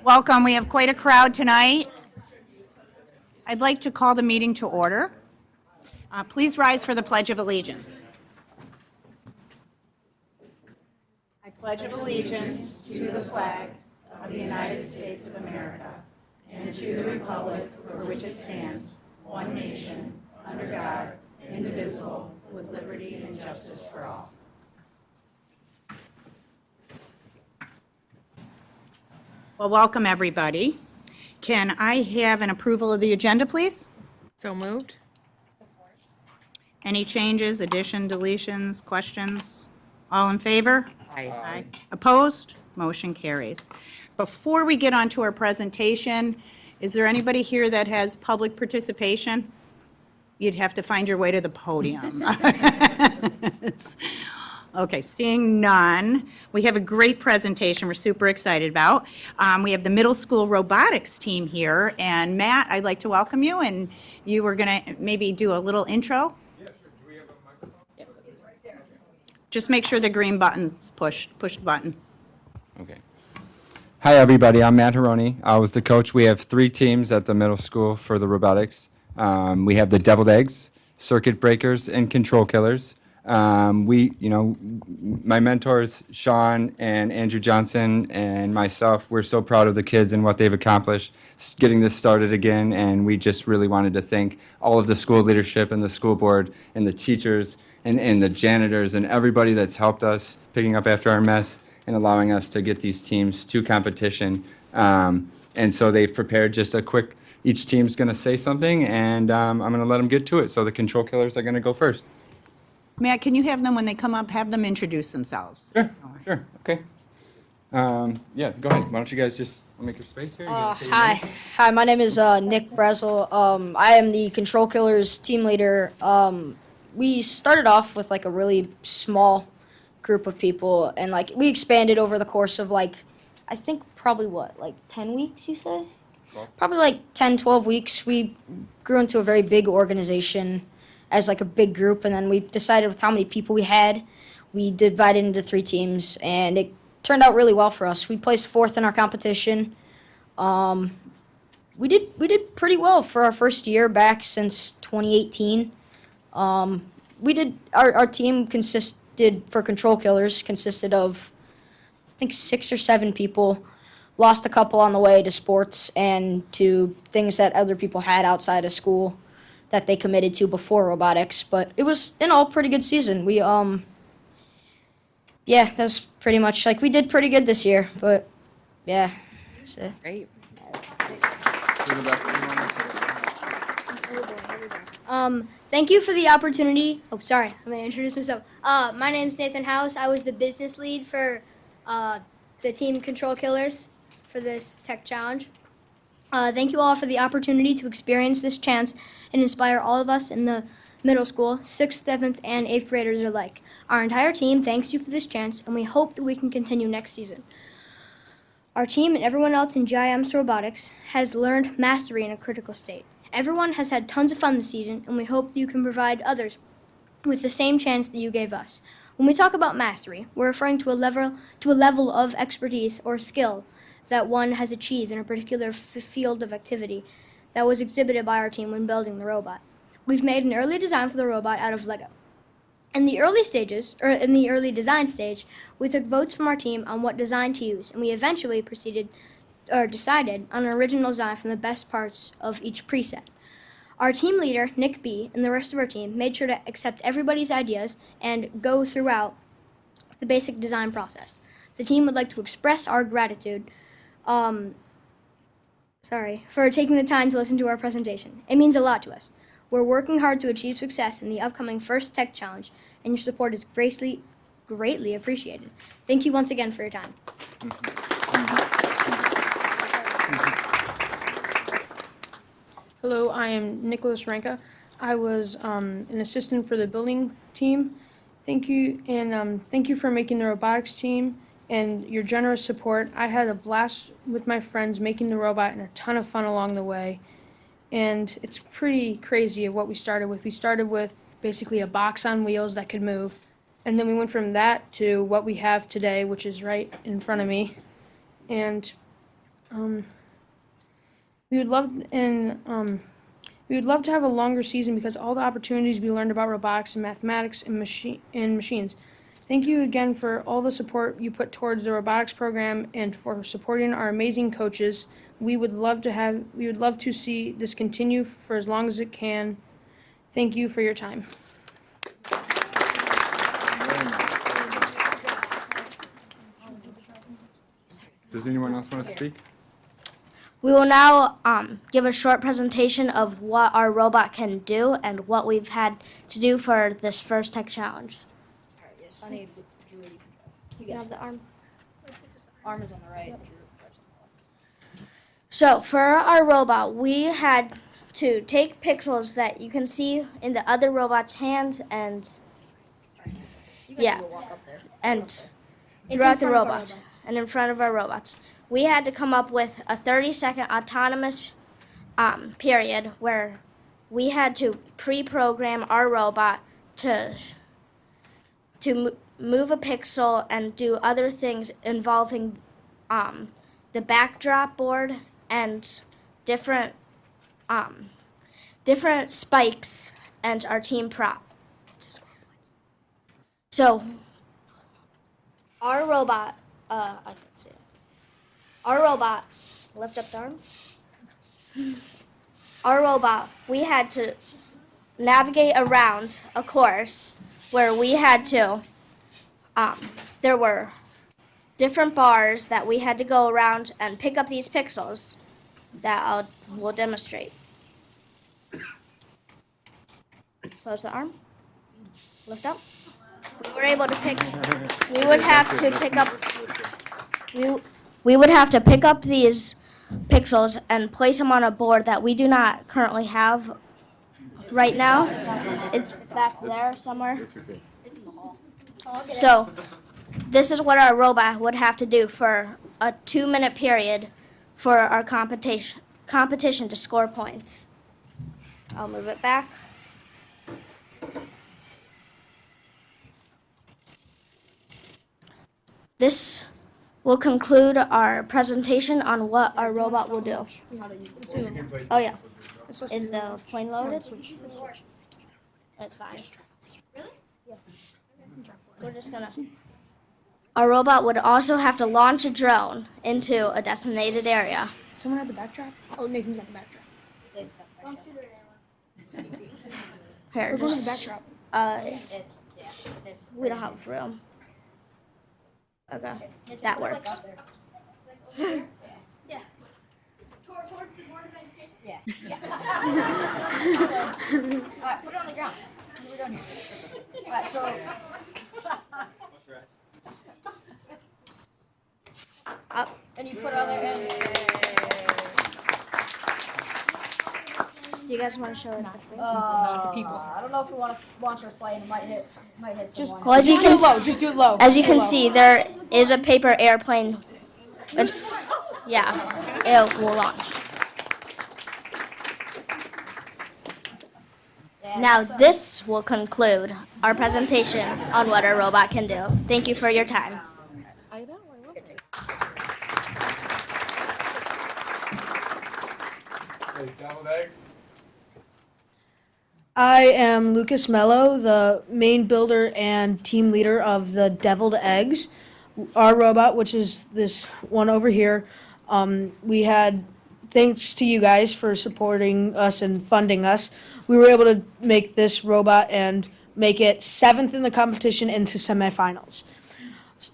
Welcome. We have quite a crowd tonight. I'd like to call the meeting to order. Please rise for the Pledge of Allegiance. I pledge allegiance to the flag of the United States of America and to the republic for which it stands, one nation, under God, indivisible, with liberty and justice for all. Well, welcome, everybody. Can I have an approval of the agenda, please? So moved. Any changes, addition, deletions, questions? All in favor? Aye. Opposed? Motion carries. Before we get on to our presentation, is there anybody here that has public participation? You'd have to find your way to the podium. Okay, seeing none, we have a great presentation we're super excited about. We have the middle school robotics team here, and Matt, I'd like to welcome you, and you were going to maybe do a little intro? Yeah, sure. Do we have a microphone? Just make sure the green button's pushed. Push the button. Okay. Hi, everybody. I'm Matt Hironi. I was the coach. We have 3 teams at the middle school for the robotics. We have the Deviled Eggs, Circuit Breakers, and Control Killers. My mentors, Sean and Andrew Johnson and myself, we're so proud of the kids and what they've accomplished getting this started again, and we just really wanted to thank all of the school leadership and the school board and the teachers and the janitors and everybody that's helped us picking up after our mess and allowing us to get these teams to competition. And so they've prepared just a quick, each team's going to say something, and I'm going to let them get to it. So the Control Killers are going to go first. Matt, can you have them, when they come up, have them introduce themselves? Sure, okay. Yes, go ahead. Why don't you guys just make your space here? You gonna say your name? Hi, my name is Nick Brezel. I am the Control Killers team leader. We started off with like a really small group of people, and like we expanded over the course of like, I think probably what, like 10 weeks, you say? 12. Probably like 10, 12 weeks. We grew into a very big organization as like a big group, and then we decided with how many people we had, we divided into 3 teams, and it turned out really well for us. We placed 4th in our competition. We did pretty well for our first year back since 2018. Our team for Control Killers consisted of, I think, 6 or 7 people. Lost a couple on the way to sports and to things that other people had outside of school that they committed to before robotics, but it was in all pretty good season. We that was pretty much like we did pretty good this year, but yeah. So. Great. Thank you for the opportunity. Oh, sorry, I'm gonna introduce myself. My name's Nathan House. I was the business lead for the team Control Killers for this tech challenge. Thank you all for the opportunity to experience this chance and inspire all of us in the middle school, 6th, 7th, and 8th graders alike. Our entire team thanks you for this chance, and we hope that we can continue next season. Our team and everyone else in GIM's robotics has learned mastery in a critical state. Everyone has had tons of fun this season, and we hope that you can provide others with the same chance that you gave us. When we talk about mastery, we're referring to a level of expertise or skill that one has achieved in a particular field of activity that was exhibited by our team when building the robot. We've made an early design for the robot out of Lego. In the early design stage, we took votes from our team on what design to use, and we eventually decided on an original design from the best parts of each preset. Our team leader, Nick B., and the rest of our team made sure to accept everybody's ideas and go throughout the basic design process. The team would like to express our gratitude for taking the time to listen to our presentation. It means a lot to us. We're working hard to achieve success in the upcoming first tech challenge, and your support is greatly appreciated. Thank you once again for your time. Hello, I am Nicholas Ranka. I was an assistant for the building team. Thank you, and thank you for making the robotics team and your generous support. I had a blast with my friends making the robot and a ton of fun along the way. And it's pretty crazy what we started with. We started with basically a box on wheels that could move. And then we went from that to what we have today, which is right in front of me. And We would love we would love to have a longer season because all the opportunities we learned about robotics and mathematics and machines. Thank you again for all the support you put towards the robotics program and for supporting our amazing coaches. We would love to see this continue for as long as it can. Thank you for your time. Does anyone else want to speak? We will now give a short presentation of what our robot can do and what we've had to do for this first tech challenge. Alright, yeah, Sunny, Drew, you can drive. You can have the arm. Arm is on the right, Drew drives on the left. So for our robot, we had to take pixels that you can see in the other robot's hands and You guys Yeah. can go walk up there. and throughout the robots and in front of our robots. We had to come up with a 30-second autonomous period where we had to pre-program our robot to move a pixel and do other things involving the backdrop board and different spikes and our team prop. So our robot, I can't see it. Our robot, lift up the arm. Our robot, we had to navigate around a course where we had to, there were different bars that we had to go around and pick up these pixels that will demonstrate. Close the arm. Lift up. We were able to pick, we would have to pick up, we would have to pick up these pixels and place them on a board that we do not currently have right now. It's back there somewhere. It's in the hall. So this is what our robot would have to do for a 2-minute period for our competition to score points. I'll move it back. This will conclude our presentation on what our robot will do. Oh yeah. Is the plane loaded? It's fine. We're just gonna. Our robot would also have to launch a drone into a designated area. Someone had the backdrop? Oh, Nathan's got the backdrop. Here, We're going to the just, backdrop. It's, yeah. we don't have room. Okay, that works. Towards the Board of Education. Yeah. Alright, put it on the ground. We're done here. Alright, so. Up, and you put it on there and. Do you guys want to show it? I don't know if we want to launch our plane. It might hit someone. Well, as you can, Just do it low. as you can see, there is a paper airplane. Yeah, it will launch. Yeah, Now so- this will conclude our presentation on what our robot can do. Thank you for your time. I am Lucas Mello, the main builder and team leader of the Deviled Eggs. Our robot, which is this one over here, we had, thanks to you guys for supporting us and funding us, we were able to make this robot and make it 7th in the competition into semifinals.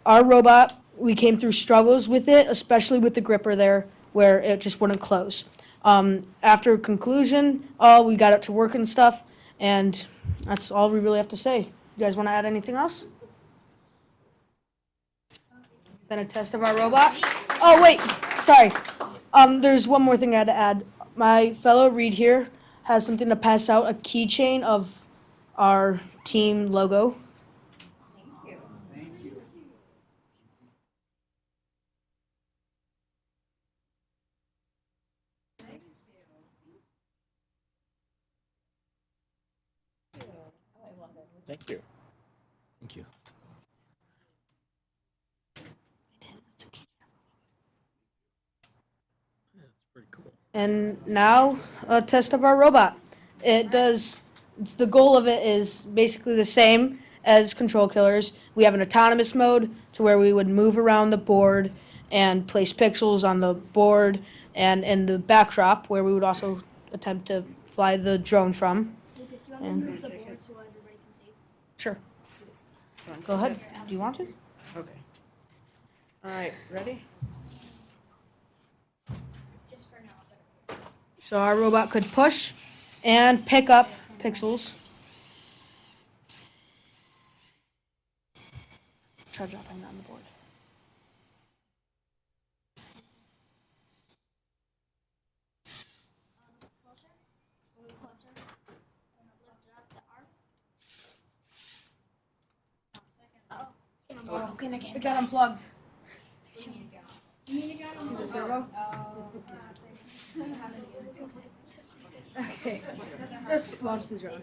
Our robot, we came through struggles with it, especially with the gripper there, where it just wouldn't close. After conclusion, we got it to work and stuff, and that's all we really have to say. You guys want to add anything else? Then a test of our robot. Oh wait, sorry. There's one more thing I had to add. My fellow Reed here has something to pass out, a keychain of our team logo. Thank you. Thank you. And now, a test of our robot. The goal of it is basically the same as Control Killers. We have an autonomous mode to where we would move around the board and place pixels on the board and in the backdrop where we would also attempt to fly the drone from. Lucas, do you want me to move the board so everybody can see? Sure. Go ahead. Do you want to? Okay. All right, ready? Just for now. So our robot could push and pick up pixels. Try dropping that on the board. It got unplugged. See the servo? Okay, just launch the drone.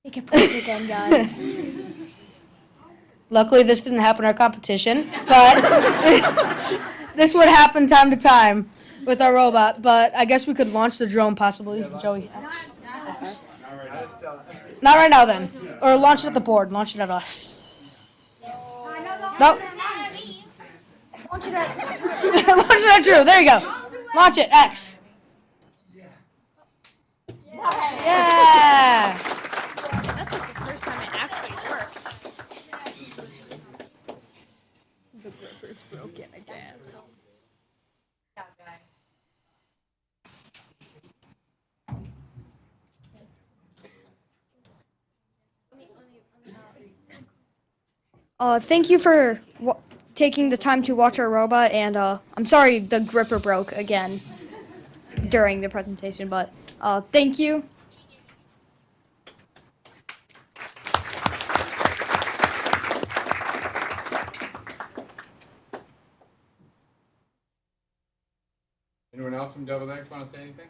Make it perfect again, guys. Luckily, this didn't happen in our competition, but this would happen time to time with our robot. But I guess we could launch the drone possibly, Joey. X. Not right now, then. Or launch it at the board. Launch it at us. Nope. Launch it at Launch it at Drew. There you go. Launch it. X. Yeah. That's like the first time it actually worked. The gripper's broken again. Thank you for taking the time to watch our robot, and I'm sorry the gripper broke again during the presentation, but thank you. Anyone else from Deviled Eggs want to say anything?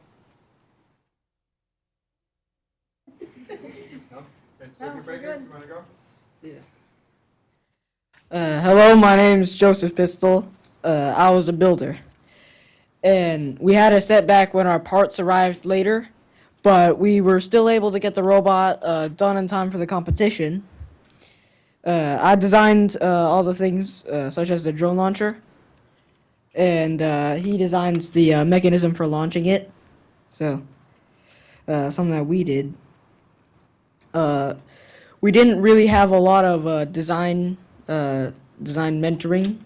No? Okay, circuit breakers, you want to go? Hello, my name's Joseph Pistol. I was a builder. And we had a setback when our parts arrived later, but we were still able to get the robot done in time for the competition. I designed all the things, such as the drone launcher, and he designs the mechanism for launching it. So, something that we did. We didn't really have a lot of design mentoring.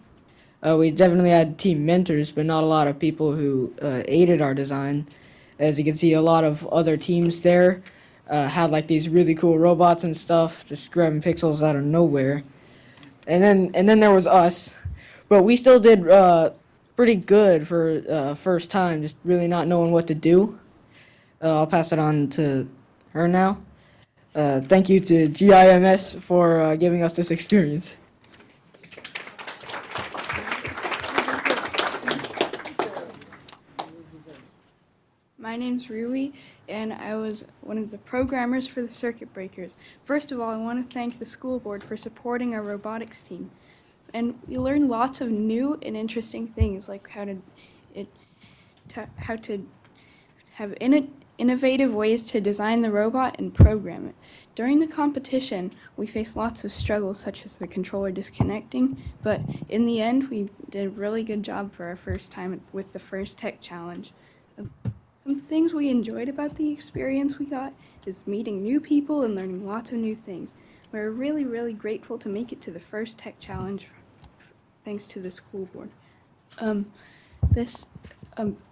We definitely had team mentors, but not a lot of people who aided our design. As you can see, a lot of other teams there had like these really cool robots and stuff, just grabbing pixels out of nowhere. And then there was us, but we still did pretty good for first time, just really not knowing what to do. I'll pass it on to her now. Thank you to GIMS for giving us this experience. My name's Rui, and I was one of the programmers for the circuit breakers. First of all, I want to thank the school board for supporting our robotics team. And we learned lots of new and interesting things, like how to have innovative ways to design the robot and program it. During the competition, we faced lots of struggles, such as the controller disconnecting, but in the end, we did a really good job for our first time with the first tech challenge. Some things we enjoyed about the experience we got is meeting new people and learning lots of new things. We're really, really grateful to make it to the first tech challenge, thanks to the school board.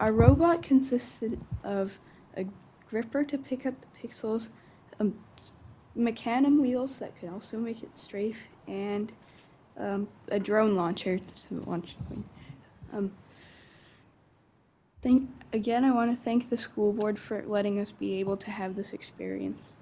Our robot consisted of a gripper to pick up the pixels, mecanum wheels that could also make it strafe, and a drone launcher to launch the thing. Again, I want to thank the school board for letting us be able to have this experience.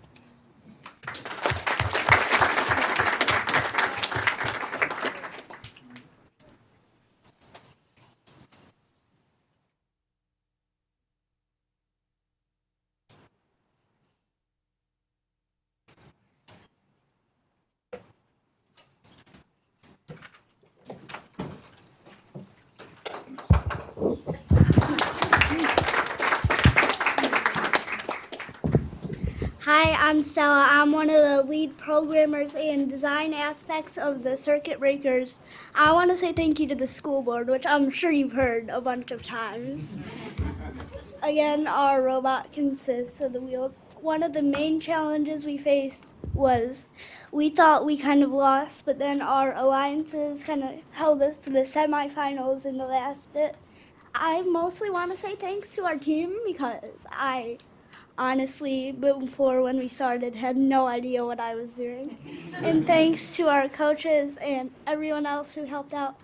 Hi, I'm Stella. I'm one of the lead programmers and design aspects of the circuit breakers. I want to say thank you to the school board, which I'm sure you've heard a bunch of times. Again, our robot consists of the wheels. One of the main challenges we faced was we thought we kind of lost, but then our alliances kind of held us to the semifinals in the last bit. I mostly want to say thanks to our team because I honestly, before when we started, had no idea what I was doing. And thanks to our coaches and everyone else who helped out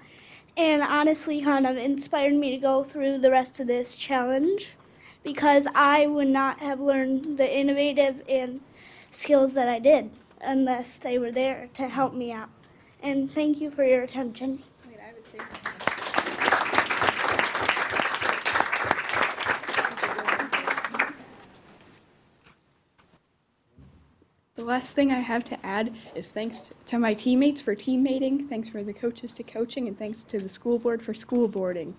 and honestly kind of inspired me to go through the rest of this challenge because I would not have learned the innovative and skills that I did unless they were there to help me out. And thank you for your attention. The last thing I have to add is thanks to my teammates for teammating, thanks for the coaches to coaching, and thanks to the school board for school boarding.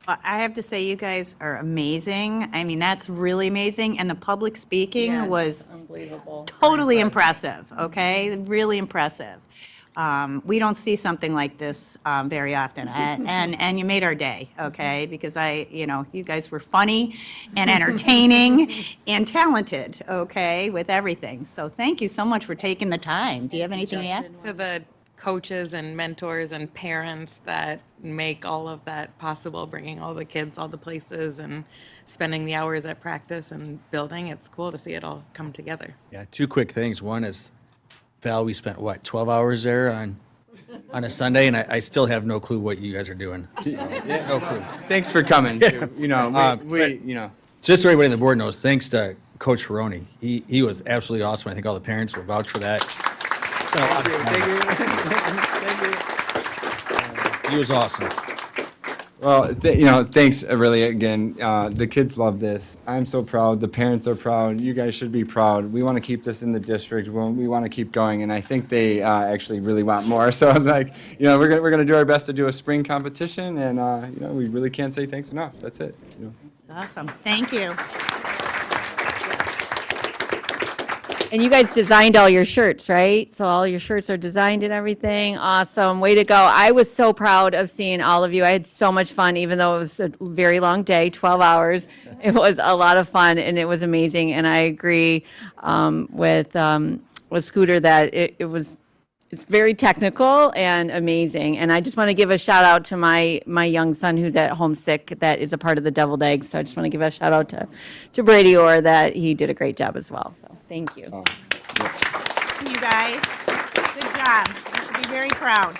I have to say, you guys are amazing. I mean, that's really amazing. And the public speaking was Unbelievable. totally impressive, okay? Really impressive. We don't see something like this very often. And you made our day, okay? Because you guys were funny and entertaining and talented, okay, with everything. So thank you so much for taking the time. Do you have anything to add? To the coaches and mentors and parents that make all of that possible, bringing all the kids all the places and spending the hours at practice and building. It's cool to see it all come together. Yeah, two quick things. One is, Val, we spent, 12 hours there on a Sunday, and I still have no clue what you guys are doing. So, no clue. Thanks for coming. Too. Just so everybody on the board knows, thanks to Coach Ferroni. He was absolutely awesome. I think all the parents will vouch for that. He was awesome. Well, thanks really again. The kids love this. I'm so proud. The parents are proud. You guys should be proud. We want to keep this in the district. We want to keep going, and I think they actually really want more. So we're gonna do our best to do a spring competition, and we really can't say thanks enough. That's it. Awesome. Thank you. And you guys designed all your shirts, right? So all your shirts are designed and everything. Awesome. Way to go. I was so proud of seeing all of you. I had so much fun, even though it was a very long day, 12 hours. It was a lot of fun, and it was amazing. And I agree with Scooter that it's very technical and amazing. And I just want to give a shout out to my young son who's at home sick that is a part of the Deviled Eggs. So I just want to give a shout out to Brady Orr that he did a great job as well. So thank you. You guys, good job. You should be very proud.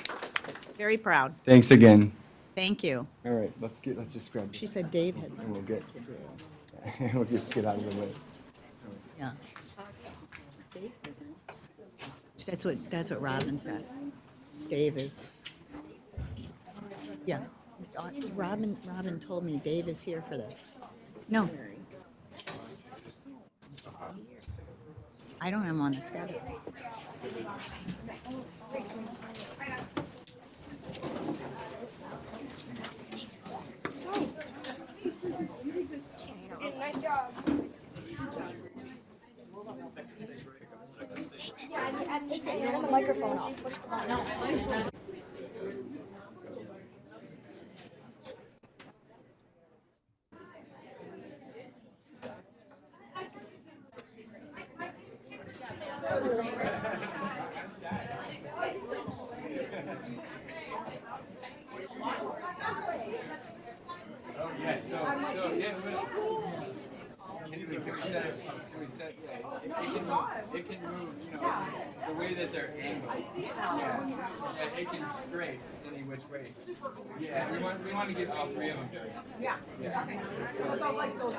Very proud. Thanks again. Thank you. All right, let's just grab. She said Dave had And we'll just get out of the way. Yeah. That's what Robin said. Dave is, yeah. Robin told me Dave is here for the. No. I don't have him on the schedule. Nathan, turn the microphone off. Push the button. It can move, the way that they're angled. I see it now. Yeah, it can straight any which way. Yeah, we want to get all three of them. Yeah. So it's all like those.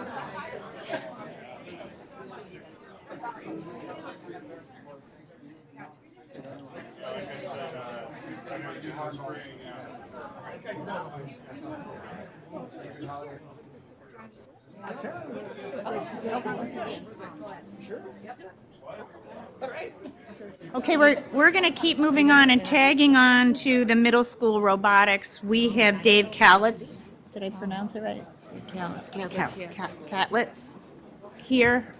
Okay, we're going to keep moving on and tagging on to the middle school robotics. We have Dave Calitz. Did I pronounce it right? Catlett here.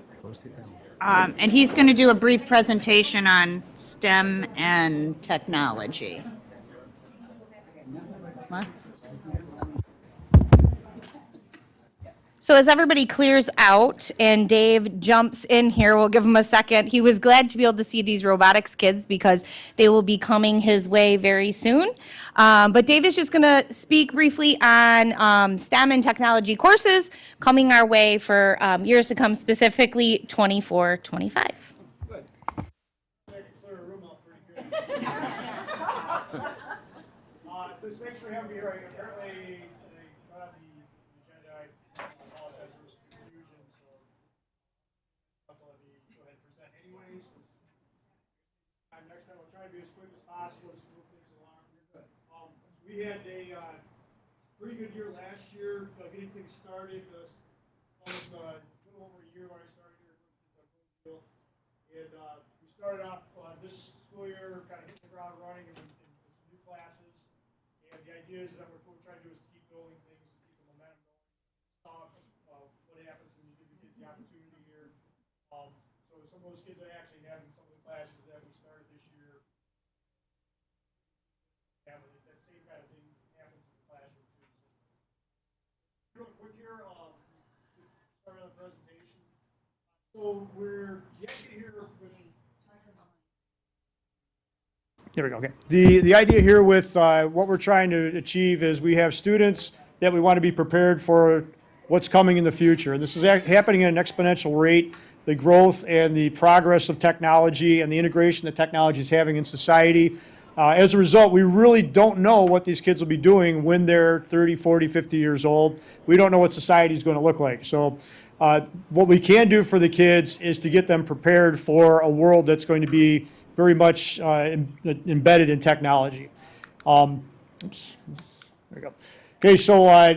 And he's going to do a brief presentation on STEM and technology. What? So as everybody clears out and Dave jumps in here, we'll give him a second. He was glad to be able to see these robotics kids because they will be coming his way very soon. But Dave is just going to speak briefly on STEM and technology courses coming our way for years to come, specifically 24-25. Thanks for having me here. Apparently, they got the agenda. I apologize, there was some confusion, so I'll let me go ahead and present anyways. Next time, I'll try to be as quick as possible, just move things along. You're good. We had a pretty good year last year, getting things started. Almost a little over a year when I started here. And we started off this school year, kind of hitting the ground running in some new classes. And the idea is that what we're trying to do is keep building things, keep the momentum going. What happens when you give the kids the opportunity here. So some of those kids I actually have in some of the classes that we started this year. Yeah, but that same kind of thing happens in the classroom too. So real quick here, start on the presentation. So we're yet to hear with. There we go. Okay. The idea here with what we're trying to achieve is we have students that we want to be prepared for what's coming in the future. And this is happening at an exponential rate. The growth and the progress of technology and the integration that technology is having in society. As a result, we really don't know what these kids will be doing when they're 30, 40, 50 years old. We don't know what society is going to look like. So what we can do for the kids is to get them prepared for a world that's going to be very much embedded in technology. Oops, there we go. Okay, so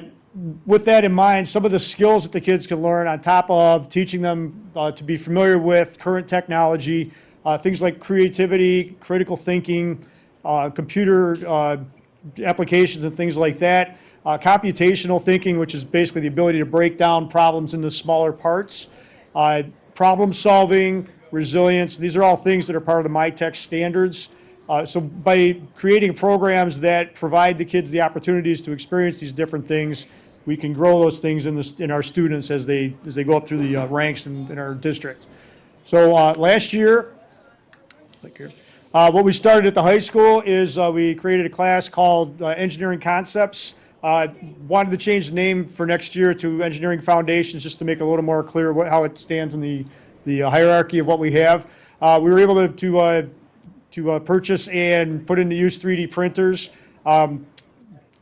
with that in mind, some of the skills that the kids can learn on top of teaching them to be familiar with current technology, things like creativity, critical thinking, computer applications and things like that, computational thinking, which is basically the ability to break down problems into smaller parts, problem solving, resilience. These are all things that are part of the MyTech standards. So by creating programs that provide the kids the opportunities to experience these different things, we can grow those things in our students as they go up through the ranks in our district. So last year, what we started at the high school is we created a class called Engineering Concepts. Wanted to change the name for next year to Engineering Foundations just to make it a little more clear how it stands in the hierarchy of what we have. We were able to purchase and put into use 3D printers.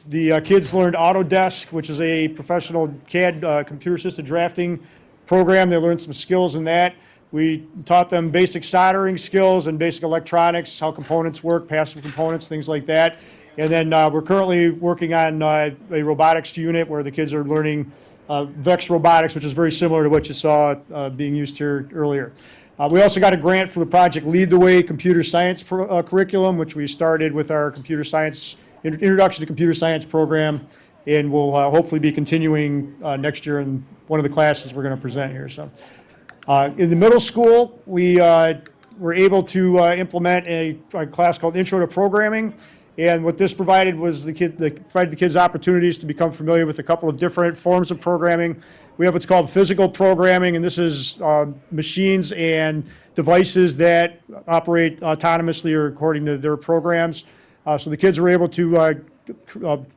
The kids learned Autodesk, which is a professional CAD computer-assisted drafting program. They learned some skills in that. We taught them basic soldering skills and basic electronics, how components work, passive components, things like that. And then we're currently working on a robotics unit where the kids are learning Vex Robotics, which is very similar to what you saw being used here earlier. We also got a grant for the project Lead the Way Computer Science curriculum, which we started with our computer science, Introduction to Computer Science program, and we'll hopefully be continuing next year in one of the classes we're going to present here. So, in the middle school, we were able to implement a class called Intro to Programming. And what this provided was provided the kids opportunities to become familiar with a couple of different forms of programming. We have what's called physical programming, and this is machines and devices that operate autonomously or according to their programs. So the kids were able to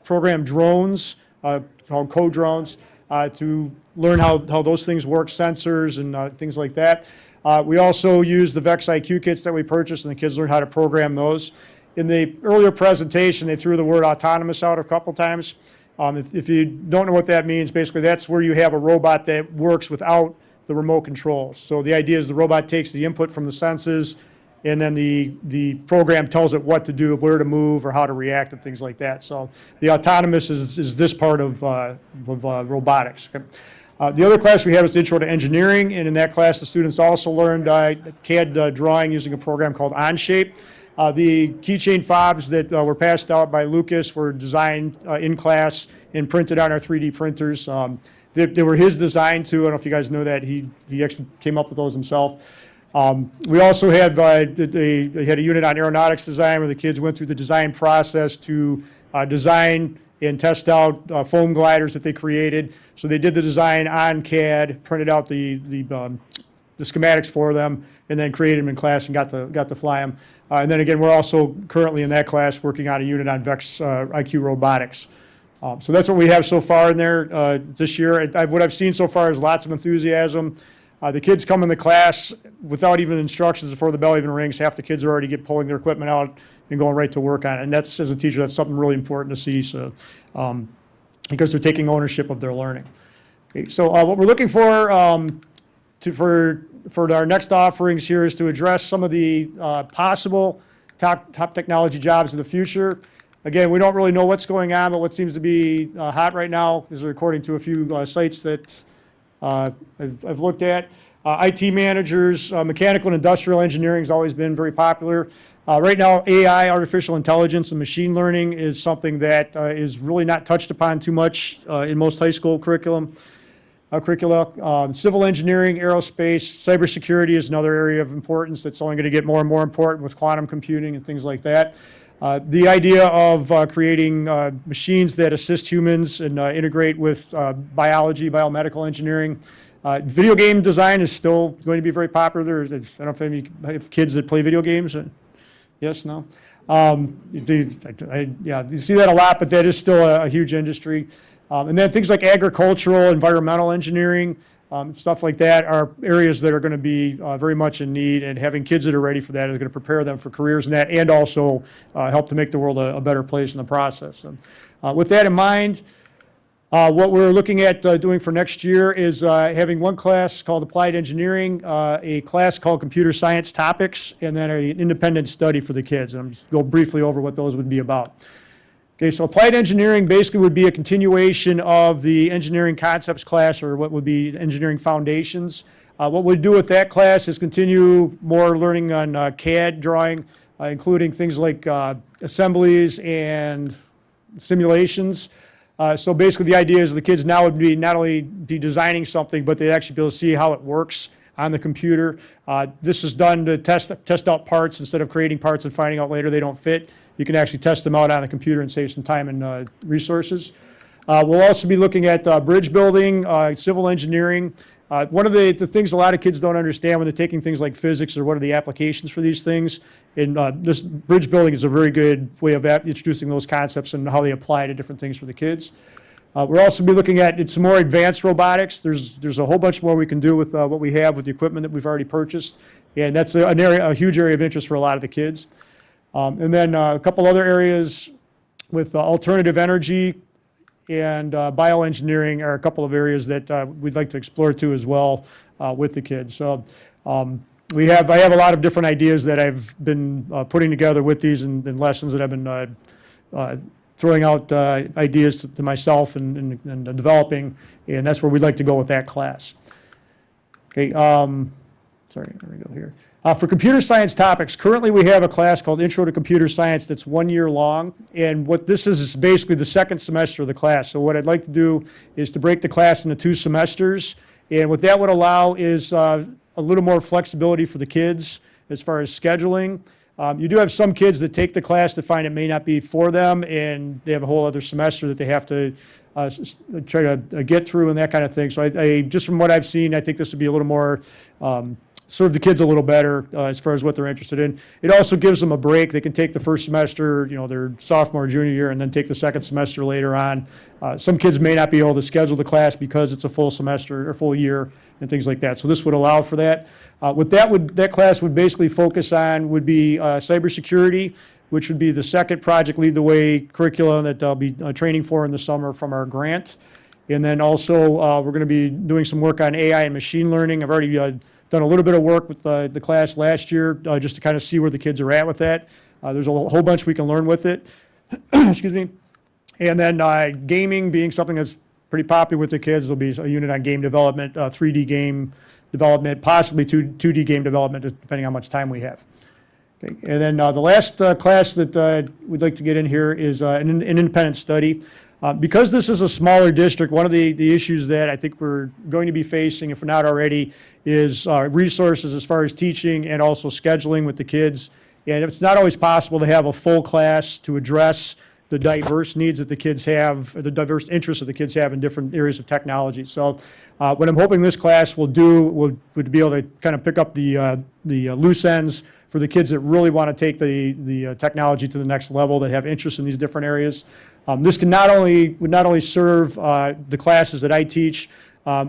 program drones, called co-drones, to learn how those things work, sensors and things like that. We also use the Vex IQ kits that we purchased, and the kids learned how to program those. In the earlier presentation, they threw the word autonomous out a couple times. If you don't know what that means, basically that's where you have a robot that works without the remote controls. So the idea is the robot takes the input from the senses, and then the program tells it what to do, where to move, or how to react, and things like that. So the autonomous is this part of robotics. Okay. The other class we have is the Intro to Engineering, and in that class the students also learned CAD drawing using a program called Onshape. The keychain fobs that were passed out by Lucas were designed in class and printed on our 3D printers. They were his design too. I don't know if you guys know that. He actually came up with those himself. We also had, they had a unit on aeronautics design where the kids went through the design process to design and test out foam gliders that they created. So they did the design on CAD, printed out the schematics for them, and then created them in class and got to fly them. And then again, we're also currently in that class working on a unit on VEX IQ robotics. So that's what we have so far in there this year. What I've seen so far is lots of enthusiasm. The kids come in the class without even instructions before the bell even rings. Half the kids are already pulling their equipment out and going right to work on it. And that's, as a teacher, that's something really important to see. So, because they're taking ownership of their learning. Okay, so what we're looking for for our next offerings here is to address some of the possible top technology jobs in the future. Again, we don't really know what's going on, but what seems to be hot right now is according to a few sites that I've looked at. IT managers, mechanical and industrial engineering has always been very popular. Right now, AI, artificial intelligence, and machine learning is something that is really not touched upon too much in most high school curricula. Civil engineering, aerospace, cybersecurity is another area of importance that's only going to get more and more important with quantum computing and things like that. The idea of creating machines that assist humans and integrate with biology, biomedical engineering. Video game design is still going to be very popular. I don't know if any have kids that play video games. Yes, no? Yeah, you see that a lot, but that is still a huge industry. And then things like agricultural, environmental engineering, stuff like that are areas that are going to be very much in need, and having kids that are ready for that is going to prepare them for careers in that, and also help to make the world a better place in the process. So, with that in mind, what we're looking at doing for next year is having one class called Applied Engineering, a class called Computer Science Topics, and then an independent study for the kids. And I'm just go briefly over what those would be about. Okay, so Applied Engineering basically would be a continuation of the Engineering Concepts class, or what would be Engineering Foundations. What we'd do with that class is continue more learning on CAD drawing, including things like assemblies and simulations. So basically the idea is the kids now would be not only be designing something, but they'd actually be able to see how it works on the computer. This is done to test out parts instead of creating parts and finding out later they don't fit. You can actually test them out on the computer and save some time and resources. We'll also be looking at bridge building, civil engineering. One of the things a lot of kids don't understand when they're taking things like physics, or what are the applications for these things. And this bridge building is a very good way of introducing those concepts and how they apply to different things for the kids. We'll also be looking at some more advanced robotics. There's a whole bunch more we can do with what we have with the equipment that we've already purchased. And that's a huge area of interest for a lot of the kids. And then a couple other areas with alternative energy and bioengineering are a couple of areas that we'd like to explore too as well with the kids. So I have a lot of different ideas that I've been putting together with these and lessons that I've been throwing out ideas to myself and developing, and that's where we'd like to go with that class. Okay, sorry, there we go here. For computer science topics, currently we have a class called Intro to Computer Science that's 1 year long, and what this is basically the second semester of the class. So what I'd like to do is to break the class into 2 semesters, and what that would allow is a little more flexibility for the kids as far as scheduling. You do have some kids that take the class that find it may not be for them, and they have a whole other semester that they have to try to get through and that kind of thing. So I just from what I've seen, I think this would be a little more serve the kids a little better as far as what they're interested in. It also gives them a break. They can take the first semester, their sophomore, junior year, and then take the second semester later on. Some kids may not be able to schedule the class because it's a full semester or full year and things like that. So this would allow for that. That class would basically focus on would be cybersecurity, which would be the second Project Lead the Way curriculum that they'll be training for in the summer from our grant. And then also we're going to be doing some work on AI and machine learning. I've already done a little bit of work with the class last year just to kind of see where the kids are at with that. There's a whole bunch we can learn with it. Excuse me. And then gaming being something that's pretty popular with the kids. There'll be a unit on game development, 3D game development, possibly 2D game development, depending on how much time we have. Okay. And then the last class that we'd like to get in here is an independent study. Because this is a smaller district, one of the issues that I think we're going to be facing, if we're not already, is resources as far as teaching and also scheduling with the kids. And it's not always possible to have a full class to address the diverse needs that the kids have, the diverse interests that the kids have in different areas of technology. So what I'm hoping this class will do would be able to kind of pick up the loose ends for the kids that really want to take the technology to the next level, that have interest in these different areas. This would not only serve the classes that I teach,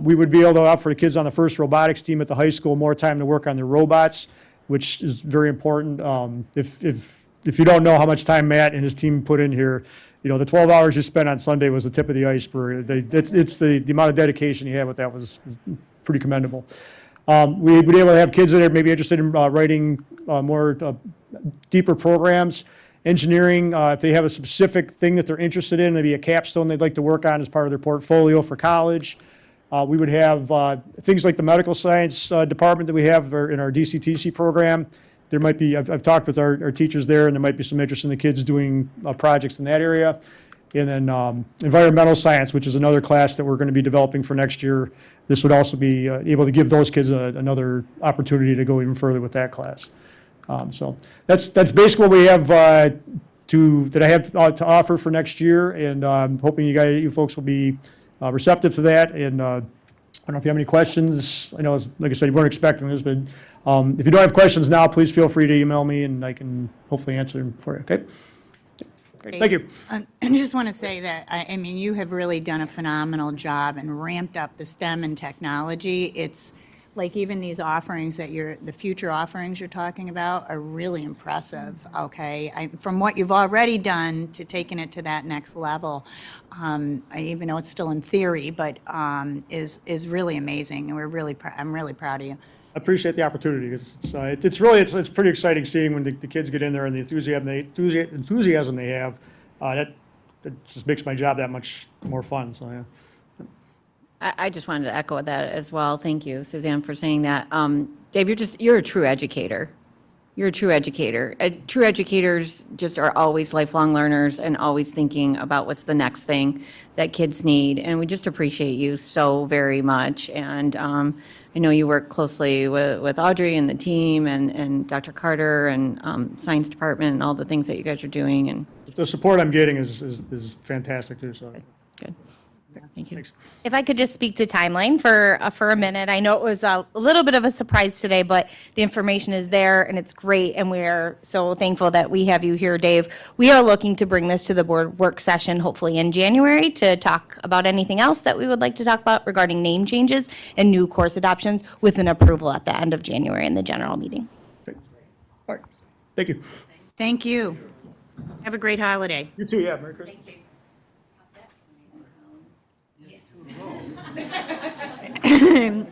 we would be able to offer the kids on the FIRST robotics team at the high school more time to work on their robots, which is very important. If you don't know how much time Matt and his team put in here, the 12 hours you spent on Sunday was the tip of the iceberg. It's the amount of dedication you had with that was pretty commendable. We'd be able to have kids that are maybe interested in writing more deeper programs. Engineering, if they have a specific thing that they're interested in, maybe a capstone they'd like to work on as part of their portfolio for college. We would have things like the medical science department that we have in our DCTC program. There might be, I've talked with our teachers there, and there might be some interest in the kids doing projects in that area. And then environmental science, which is another class that we're going to be developing for next year. This would also be able to give those kids another opportunity to go even further with that class. So that's basically what we have that I have to offer for next year, and I'm hoping you folks will be receptive to that. And I don't know if you have any questions. I know, like I said, you weren't expecting this, but if you don't have questions now, please feel free to email me, and I can hopefully answer them for you. Okay. Great. Thank you. I just want to say that, I mean, you have really done a phenomenal job and ramped up the STEM and technology. It's like even these offerings that the future offerings you're talking about are really impressive, okay? From what you've already done to taking it to that next level, even though it's still in theory, but is really amazing, and I'm really proud of you. I appreciate the opportunity. It's pretty exciting seeing when the kids get in there and the enthusiasm they have. That just makes my job that much more fun. So yeah. I just wanted to echo that as well. Thank you, Suzanne, for saying that. Dave, you're a true educator. You're a true educator. True educators just are always lifelong learners and always thinking about what's the next thing that kids need. And we just appreciate you so very much. And I know you work closely with Audrey and the team and Dr. Carter and science department and all the things that you guys are doing. And The support I'm getting is fantastic too. So good. Thank you. Thanks. If I could just speak to timeline for a minute. I know it was a little bit of a surprise today, but the information is there and it's great, and we're so thankful that we have you here, Dave. We are looking to bring this to the board work session, hopefully in January, to talk about anything else that we would like to talk about regarding name changes and new course adoptions, with an approval at the end of January in the general meeting. all right. Thank you. Thank you. Have a great holiday. You too. Yeah. Merry Christmas.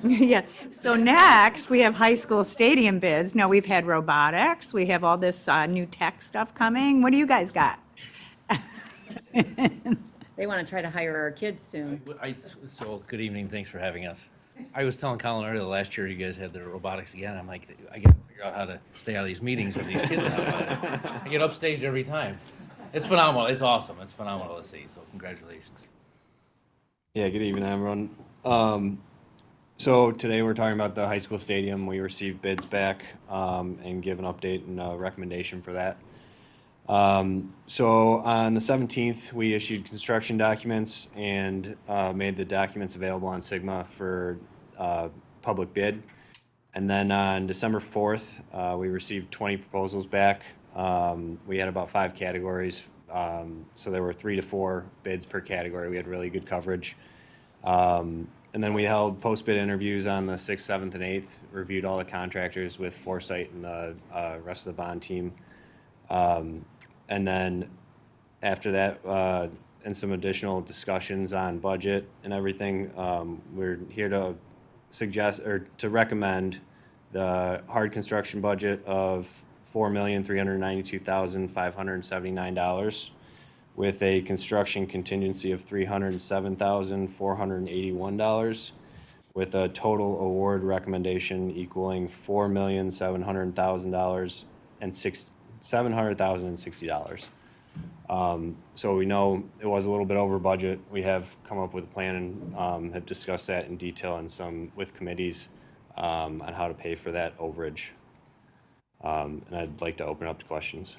Yeah, so next, we have high school stadium bids. Now, we've had robotics, we have all this new tech stuff coming. What do you guys got? They want to try to hire our kids soon. So, good evening, thanks for having us. I was telling Colin earlier, last year you guys had the robotics again. I'm like, I got to figure out how to stay out of these meetings with these kids now. I get upstaged every time. It's phenomenal, it's awesome, it's phenomenal to see, so congratulations. Yeah, good evening, everyone. So today we're talking about the high school stadium. We received bids back and give an update and a recommendation for that. So on the 17th, we issued construction documents and made the documents available on Sigma for public bid. And then on December 4th, we received 20 proposals back. We had about 5 categories. So there were 3 to 4 bids per category. We had really good coverage. And then we held post-bid interviews on the 6th, 7th, and 8th, reviewed all the contractors with Foresight and the rest of the bond team. And then after that, and some additional discussions on budget and everything, we're here to suggest or to recommend the hard construction budget of $4,392,579 with a construction contingency of $307,481 with a total award recommendation equaling $4,700,060. So we know it was a little bit over budget. We have come up with a plan and have discussed that in detail and some with committees on how to pay for that overage. And I'd like to open up to questions.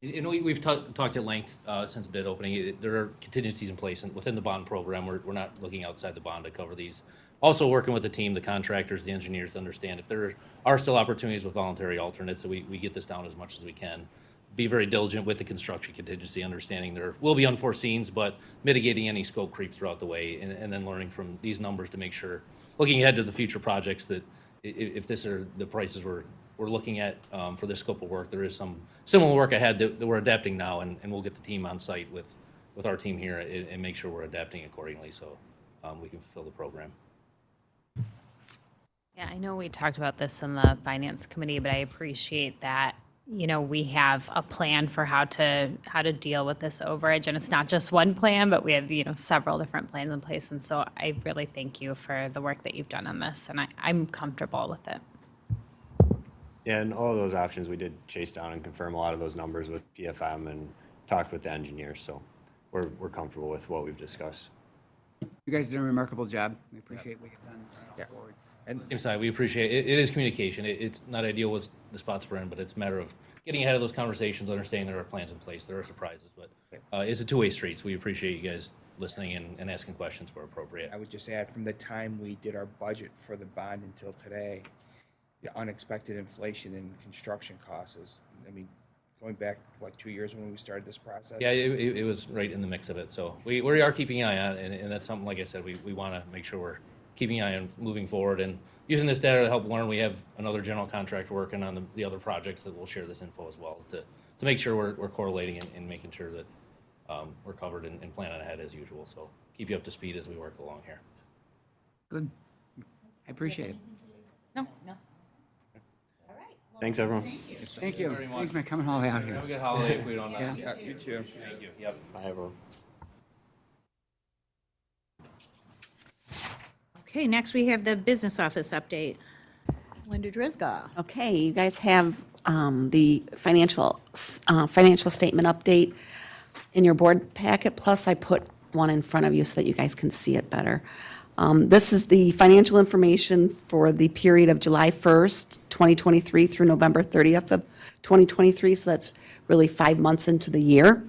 And we've talked at length since bid opening. There are contingencies in place, and within the bond program, we're not looking outside the bond to cover these. Also working with the team, the contractors, the engineers to understand if there are still opportunities with voluntary alternates, so we get this down as much as we can. Be very diligent with the construction contingency, understanding there will be unforeseens, but mitigating any scope creep throughout the way, and then learning from these numbers to make sure, looking ahead to the future projects, that if this are the prices we're looking at for this scope of work, there is some similar work ahead that we're adapting now, and we'll get the team on site with our team here and make sure we're adapting accordingly so we can fulfill the program. Yeah, I know we talked about this in the finance committee, but I appreciate that, you know, we have a plan for how to deal with this overage. And it's not just one plan, but we have, you know, several different plans in place. And so I really thank you for the work that you've done on this. And I'm comfortable with it. Yeah, and all of those options, we did chase down and confirm a lot of those numbers with PFM and talked with the engineers. So we're comfortable with what we've discussed. You guys did a remarkable job. We appreciate what you've done going forward. Same side, we appreciate it. It is communication. It's not ideal with the spots we're in, but it's a matter of getting ahead of those conversations, understanding there are plans in place, there are surprises, but it's a two-way street, so we appreciate you guys listening and asking questions where appropriate. I would just add, from the time we did our budget for the bond until today, the unexpected inflation in construction costs is, I mean, going back, what, 2 years when we started this process? Yeah, it was right in the mix of it, so we are keeping an eye on it, and that's something, like I said, we want to make sure we're keeping an eye on moving forward and using this data to help learn. We have another general contractor working on the other projects that will share this info as well to make sure we're correlating and making sure that we're covered and planning ahead as usual. So keep you up to speed as we work along here. Good. I appreciate it. No. Thanks, everyone. Thank you. Thanks for coming all the way out here. Have a good holiday if we don't. Yeah. You too. Thank you. Yep. Bye, everyone. Okay, next we have the business office update. Linda Drizga. Okay, you guys have the financial statement update in your board packet, plus I put one in front of you so that you guys can see it better. This is the financial information for the period of July 1st, 2023 through November 30th of 2023, so that's really 5 months into the year.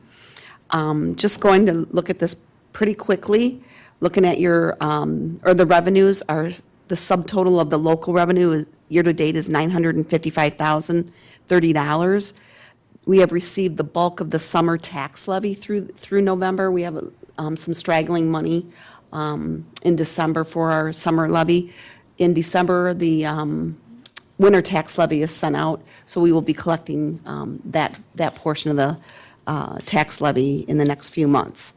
Just going to look at this pretty quickly. Looking at your, or the revenues are, the subtotal of the local revenue year-to-date is $955,030. We have received the bulk of the summer tax levy through November. We have some straggling money in December for our summer levy. In December, the winter tax levy is sent out, so we will be collecting that portion of the tax levy in the next few months.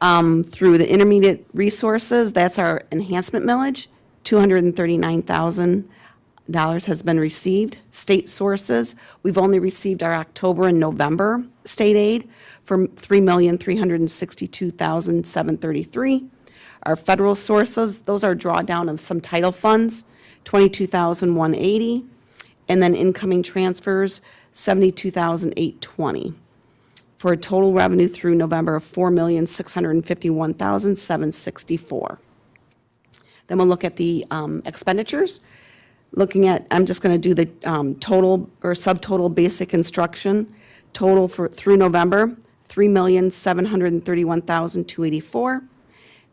Through the intermediate resources, that's our enhancement millage, $239,000 has been received. State sources, we've only received our October and November state aid for $3,362,733. Our federal sources, those are drawdown of some title funds, $22,180, and then incoming transfers, $72,820. For a total revenue through November of $4,651,764. Then we'll look at the expenditures. Looking at, I'm just going to do the total or subtotal basic instruction. Total for through November, $3,731,284.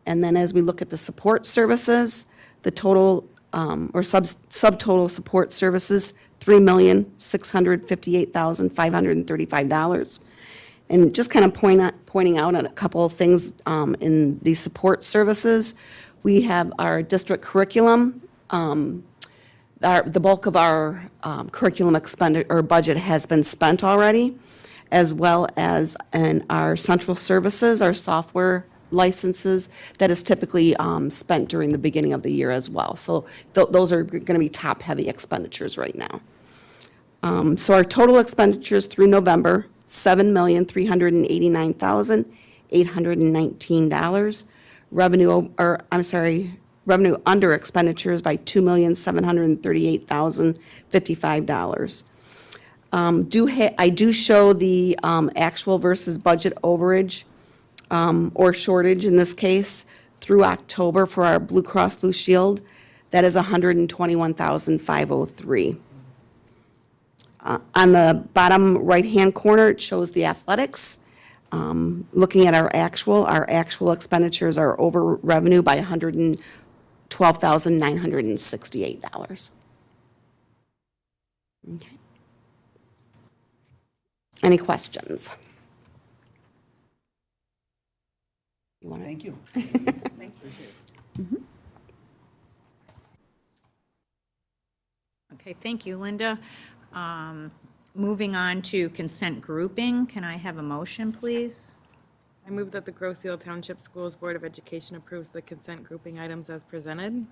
And then as we look at the support services, the total or subtotal support services, $3,658,535. And just kind of pointing out on a couple of things in the support services. We have our district curriculum. The bulk of our curriculum or budget has been spent already, as well as in our central services, our software licenses, that is typically spent during the beginning of the year as well. So those are going to be top-heavy expenditures right now. So our total expenditures through November, $7,389,819. Revenue, or I'm sorry, revenue under expenditures by $2,738,055. I do show the actual versus budget overage, or shortage in this case, through October for our Blue Cross Blue Shield. That is $121,503. On the bottom right-hand corner, it shows the athletics. Looking at our actual expenditures are over revenue by $112,968. Okay. Any questions? Thank you. Okay, thank you, Linda. Moving on to consent grouping, can I have a motion, please? I move that the Grosse Ile Township Schools Board of Education approves the consent grouping items as presented.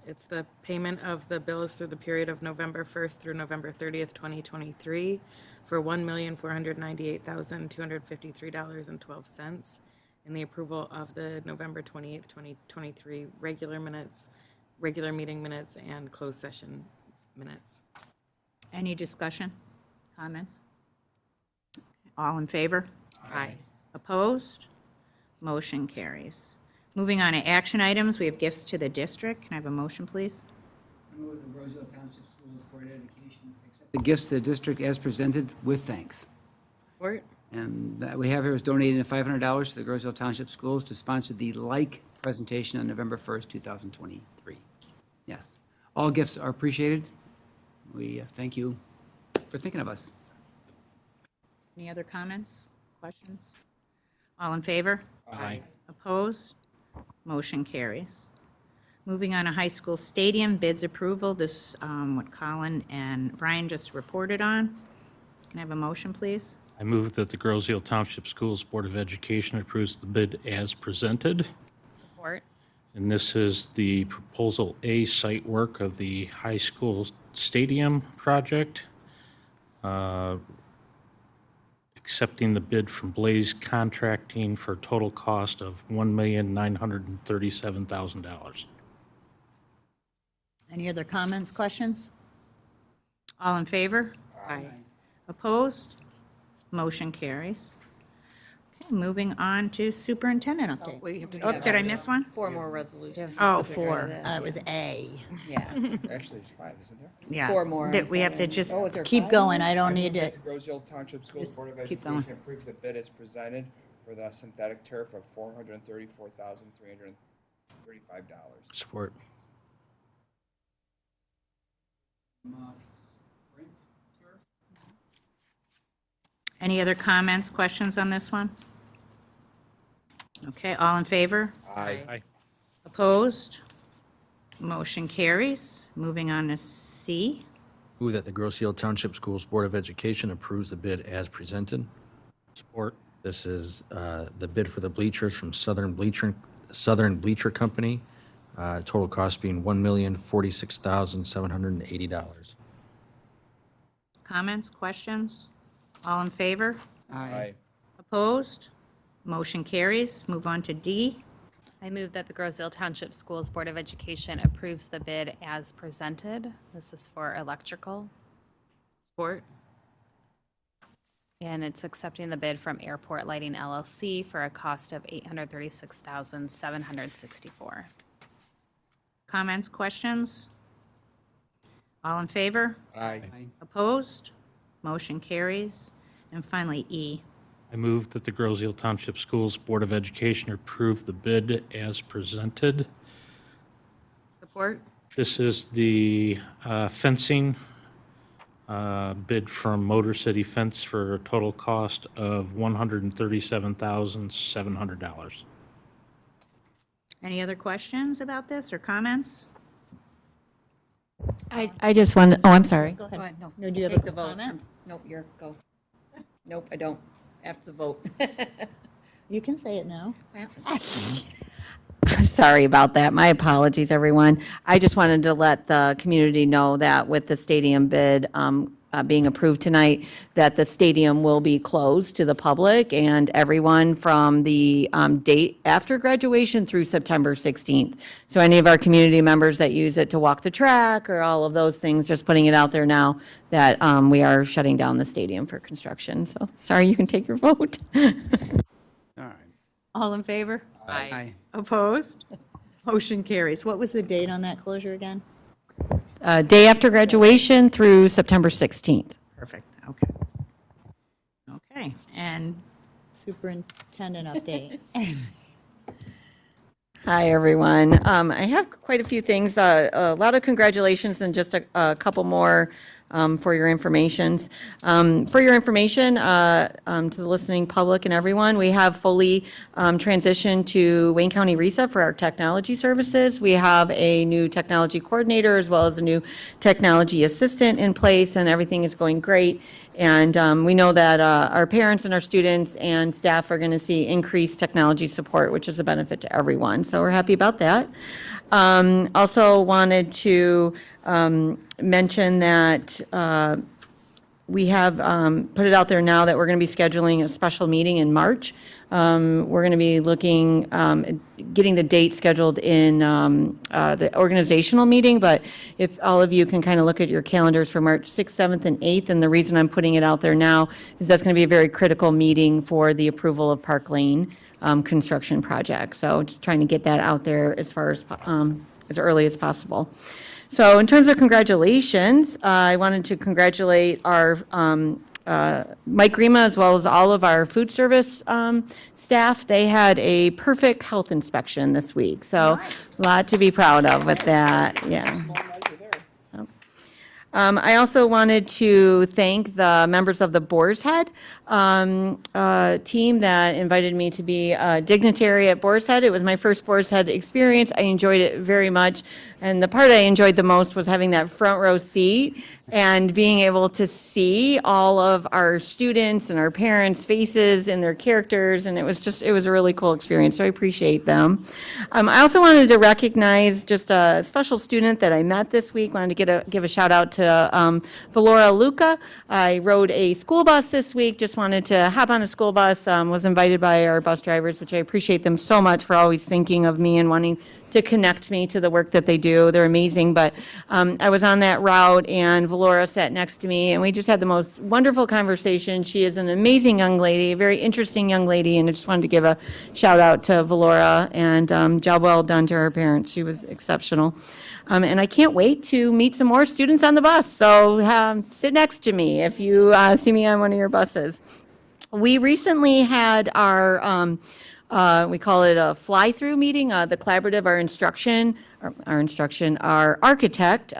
It's the payment of the bills through the period of November 1st through November 30th, 2023 for $1,498,253.12, and the approval of the November 28th, 2023 regular meeting minutes, and closed session minutes. Any discussion, comments? All in favor? Aye. Opposed? Motion carries. Moving on to action items, we have gifts to the district. Can I have a motion, please? I move the Grosse Ile Township Schools Board of Education accept the gifts to the district as presented with thanks. Support. And that we have here is donating $500 to the Grosse Ile Township Schools to sponsor the like presentation on November 1st, 2023. Yes. All gifts are appreciated. We thank you for thinking of us. Any other comments, questions? All in favor? Aye. Opposed? Motion carries. Moving on to high school stadium bids approval, this, what Colin and Brian just reported on. Can I have a motion, please? I move that the Grosse Ile Township Schools Board of Education approves the bid as presented. Support. And this is the Proposal A site work of the high school stadium project. Accepting the bid from Blaze Contracting for a total cost of $1,937,000. Any other comments, questions? All in favor? Aye. Opposed? Motion carries. Okay, moving on to superintendent update. Wait, you have to do Oh, that. did I miss one? 4 more resolutions. Oh, 4. It was A. Yeah. Actually, it's 5, isn't there? Yeah. 4 more. That we have to just, Keep going, I don't need The it. Grosse Ile Township Schools Board of keep going. Education approved the bid as presented for the synthetic turf of $434,335. Support. any other comments, questions on this one? Okay, all in favor? Aye. Opposed? Motion carries. Moving on to C. Move that the Grosse Ile Township Schools Board of Education approves the bid as presented. Support. This is the bid for the bleachers from Southern Bleacher Company. Total cost being $1,046,780. Comments, questions? All in favor? Aye. Opposed? Motion carries. Move on to D. I move that the Grosse Ile Township Schools Board of Education approves the bid as presented. This is for electrical. Support. And it's accepting the bid from Airport Lighting LLC for a cost of $836,764. Comments, questions? All in favor? Aye. Opposed? Motion carries. And finally, E. I move that the Grosse Ile Township Schools Board of Education approve the bid as presented. Support. This is the fencing bid from Motor City Fence for a total cost of $137,700. Any other questions about this or comments? I just want, oh, I'm sorry. Go ahead. No, No, do you have Take a the vote. comment? Nope, go. Nope, I don't. After the vote. You can say it now. Sorry about that. My apologies, everyone. I just wanted to let the community know that with the stadium bid, being approved tonight, that the stadium will be closed to the public and everyone from the date after graduation through September 16th. So any of our community members that use it to walk the track or all of those things, just putting it out there now that we are shutting down the stadium for construction. So sorry, you can take your vote. All right. All in favor? Aye. Opposed? Motion carries. What was the date on that closure again? Day after graduation through September 16th. Perfect, okay. Okay, and Superintendent update. Hi, everyone. I have quite a few things, a lot of congratulations and just a couple more for your informations. For your information, to the listening public and everyone, we have fully transitioned to Wayne County RESA for our technology services. We have a new technology coordinator as well as a new technology assistant in place, and everything is going great. And we know that our parents and our students and staff are going to see increased technology support, which is a benefit to everyone. So we're happy about that. Also wanted to mention that we have put it out there now that we're going to be scheduling a special meeting in March. We're going to be looking, getting the date scheduled in the organizational meeting, but if all of you can kind of look at your calendars for March 6th, 7th, and 8th, and the reason I'm putting it out there now is that's going to be a very critical meeting for the approval of Park Lane construction project. So just trying to get that out there as far as early as possible. So in terms of congratulations, I wanted to congratulate our Mike Rima as well as all of our food service staff. They had a perfect health inspection this week, so a lot to be proud of with that. Yeah. I also wanted to thank the members of the Boar's Head team that invited me to be a dignitary at Boar's Head. It was my first Boar's Head experience. I enjoyed it very much. And the part I enjoyed the most was having that front row seat and being able to see all of our students and our parents' faces and their characters. And it was a really cool experience. So I appreciate them. I also wanted to recognize just a special student that I met this week. Wanted to give a shout out to Valora Luca. I rode a school bus this week. Just wanted to hop on a school bus. Was invited by our bus drivers, which I appreciate them so much for always thinking of me and wanting to connect me to the work that they do. They're amazing. But I was on that route, and Valora sat next to me, and we just had the most wonderful conversation. She is an amazing young lady, a very interesting young lady, and I just wanted to give a shout out to Valora, and job well done to her parents. She was exceptional. And I can't wait to meet some more students on the bus. So sit next to me if you see me on one of your buses. We recently had our we call it a fly-through meeting. The collaborative, our architect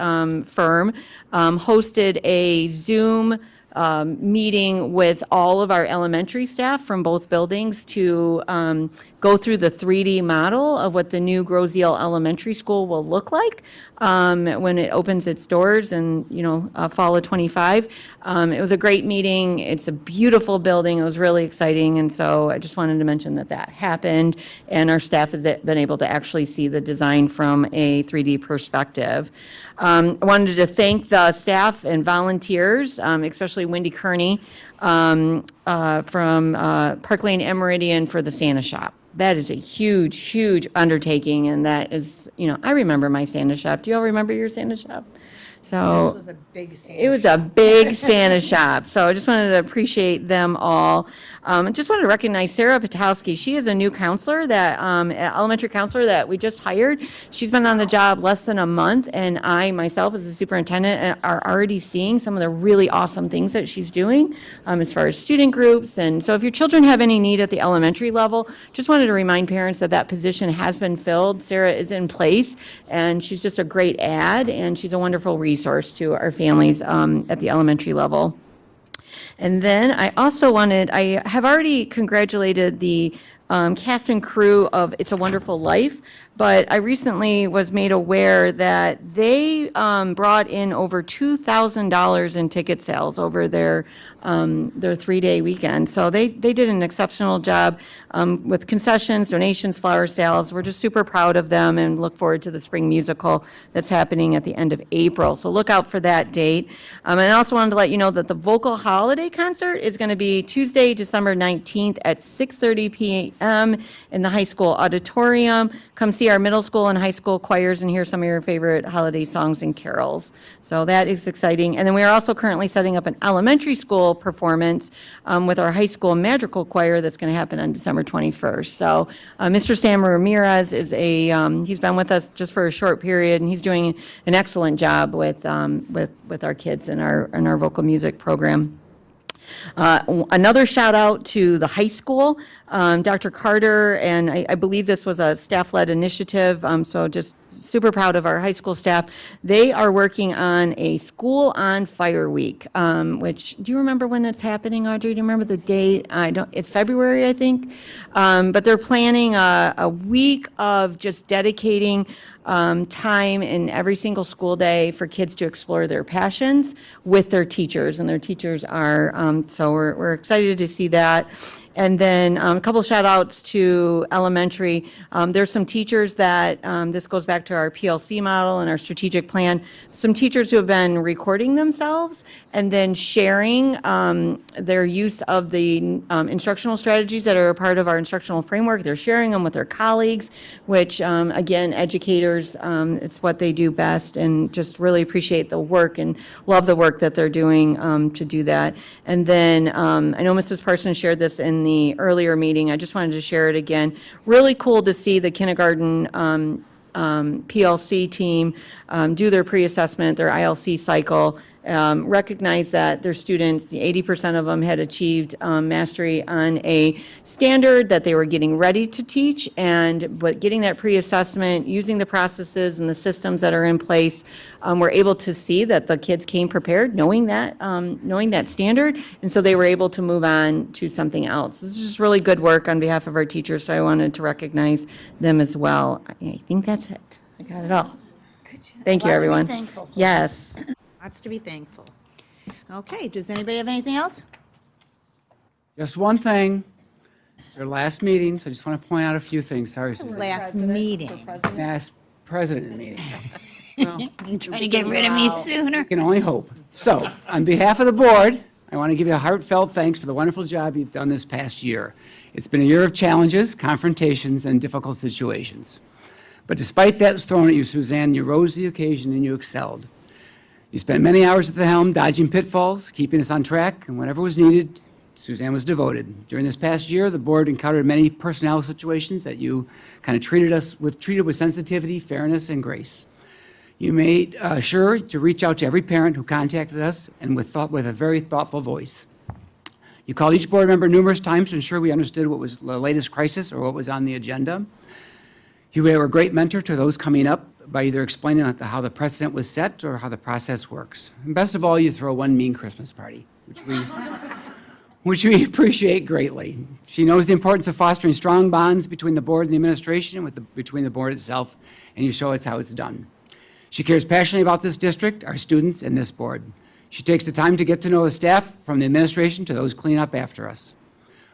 firm hosted a Zoom meeting with all of our elementary staff from both buildings to go through the 3D model of what the new Groseal Elementary School will look like when it opens its doors in, fall of '25. It was a great meeting. It's a beautiful building. It was really exciting. And so I just wanted to mention that happened, and our staff has been able to actually see the design from a 3D perspective. I wanted to thank the staff and volunteers, especially Wendy Kearney from Park Lane and Meridian for the Santa shop. That is a huge, huge undertaking, and that is, I remember my Santa shop. Do you all remember your Santa shop? So This was a big Santa it was a big Santa shop. So I just wanted to appreciate them all. I just wanted to recognize Sarah Patowski. She is a new counselor elementary counselor that we just hired. She's been on the job less than a month, and I myself as a superintendent are already seeing some of the really awesome things that she's doing as far as student groups. And so if your children have any need at the elementary level, just wanted to remind parents that position has been filled. Sarah is in place, and she's just a great add, and she's a wonderful resource to our families at the elementary level. And then I have already congratulated the cast and crew of It's a Wonderful Life, but I recently was made aware that they brought in over $2,000 in ticket sales over their 3-day weekend. So they did an exceptional job with concessions, donations, flower sales. We're just super proud of them and look forward to the spring musical that's happening at the end of April. So look out for that date. And I also wanted to let you know that the Vocal Holiday Concert is going to be Tuesday, December 19th at 6:30 p.m. in the high school auditorium. Come see our middle school and high school choirs and hear some of your favorite holiday songs and carols. So that is exciting. And then we are also currently setting up an elementary school performance with our high school madrigal choir that's going to happen on December 21st. So Mr. Sam Ramirez is he's been with us just for a short period, and he's doing an excellent job with our kids in our vocal music program. Another shout out to the high school, Dr. Carter, and I believe this was a staff-led initiative, so just super proud of our high school staff. They are working on a School on Fire Week, which, do you remember when it's happening, Audrey? Do you remember the date? It's February, I think. But they're planning a week of just dedicating time in every single school day for kids to explore their passions with their teachers, and their teachers are, so we're excited to see that. And then a couple shout outs to elementary. There's some teachers that, this goes back to our PLC model and our strategic plan, some teachers who have been recording themselves and then sharing their use of the instructional strategies that are a part of our instructional framework. They're sharing them with their colleagues, which again, educators, it's what they do best, and just really appreciate the work and love the work that they're doing to do that. And then I know Mrs. Parsons shared this in the earlier meeting. I just wanted to share it again. Really cool to see the kindergarten PLC team do their pre-assessment, their ILC cycle, recognize that their students, 80% of them had achieved mastery on a standard that they were getting ready to teach, but getting that pre-assessment, using the processes and the systems that are in place, we're able to see that the kids came prepared, knowing that standard, and so they were able to move on to something else. This is just really good work on behalf of our teachers, so I wanted to recognize them as well. I think that's it. I got it all. Thank you, everyone. Lots to be thankful for. Yes. Lots to be thankful. Okay, does anybody have anything else? Just one thing, your last meetings, I just want to point out a few things. Sorry, Susan. Last meeting. Last president meeting. Well, You're trying to get rid of me sooner. I can only hope. So, on behalf of the board, I want to give you a heartfelt thanks for the wonderful job you've done this past year. It's been a year of challenges, confrontations, and difficult situations. But despite that was thrown at you, Suzanne, you rose to the occasion and you excelled. You spent many hours at the helm, dodging pitfalls, keeping us on track, and whenever was needed, Suzanne was devoted. During this past year, the board encountered many personnel situations that you kind of treated with sensitivity, fairness, and grace. You made sure to reach out to every parent who contacted us, and with a very thoughtful voice. You called each board member numerous times to ensure we understood what was the latest crisis or what was on the agenda. You were a great mentor to those coming up by either explaining how the precedent was set or how the process works. And best of all, you throw one mean Christmas party, which we appreciate greatly. She knows the importance of fostering strong bonds between the board and the administration and between the board itself, and you show us how it's done. She cares passionately about this district, our students, and this board. She takes the time to get to know the staff, from the administration to those cleaning up after us.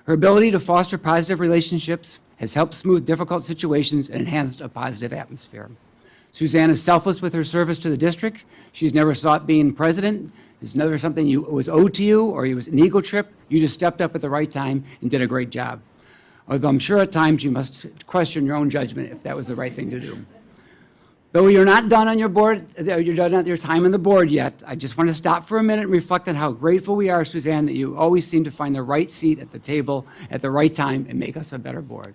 Her ability to foster positive relationships has helped smooth difficult situations and enhanced a positive atmosphere. Suzanne is selfless with her service to the district. She's never sought being president. It's never something was owed to you or it was an ego trip. You just stepped up at the right time and did a great job. Although I'm sure at times you must question your own judgment if that was the right thing to do. Though you're not done on your board, you're done at your time on the board yet, I just want to stop for a minute and reflect on how grateful we are, Suzanne, that you always seem to find the right seat at the table at the right time and make us a better board.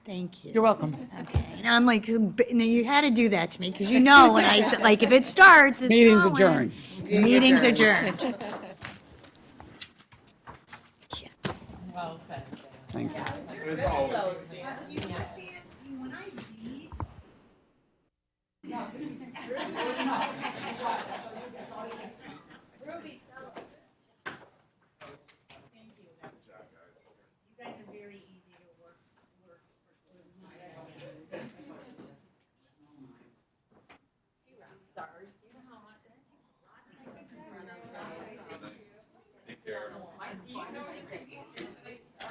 Thank you. You're welcome. Okay, and I'm like, you had to do that to me, because you know when like, if it starts, it's Meeting's going. adjourned. Meeting's adjourned. Well said. Thank you. As always. My feet don't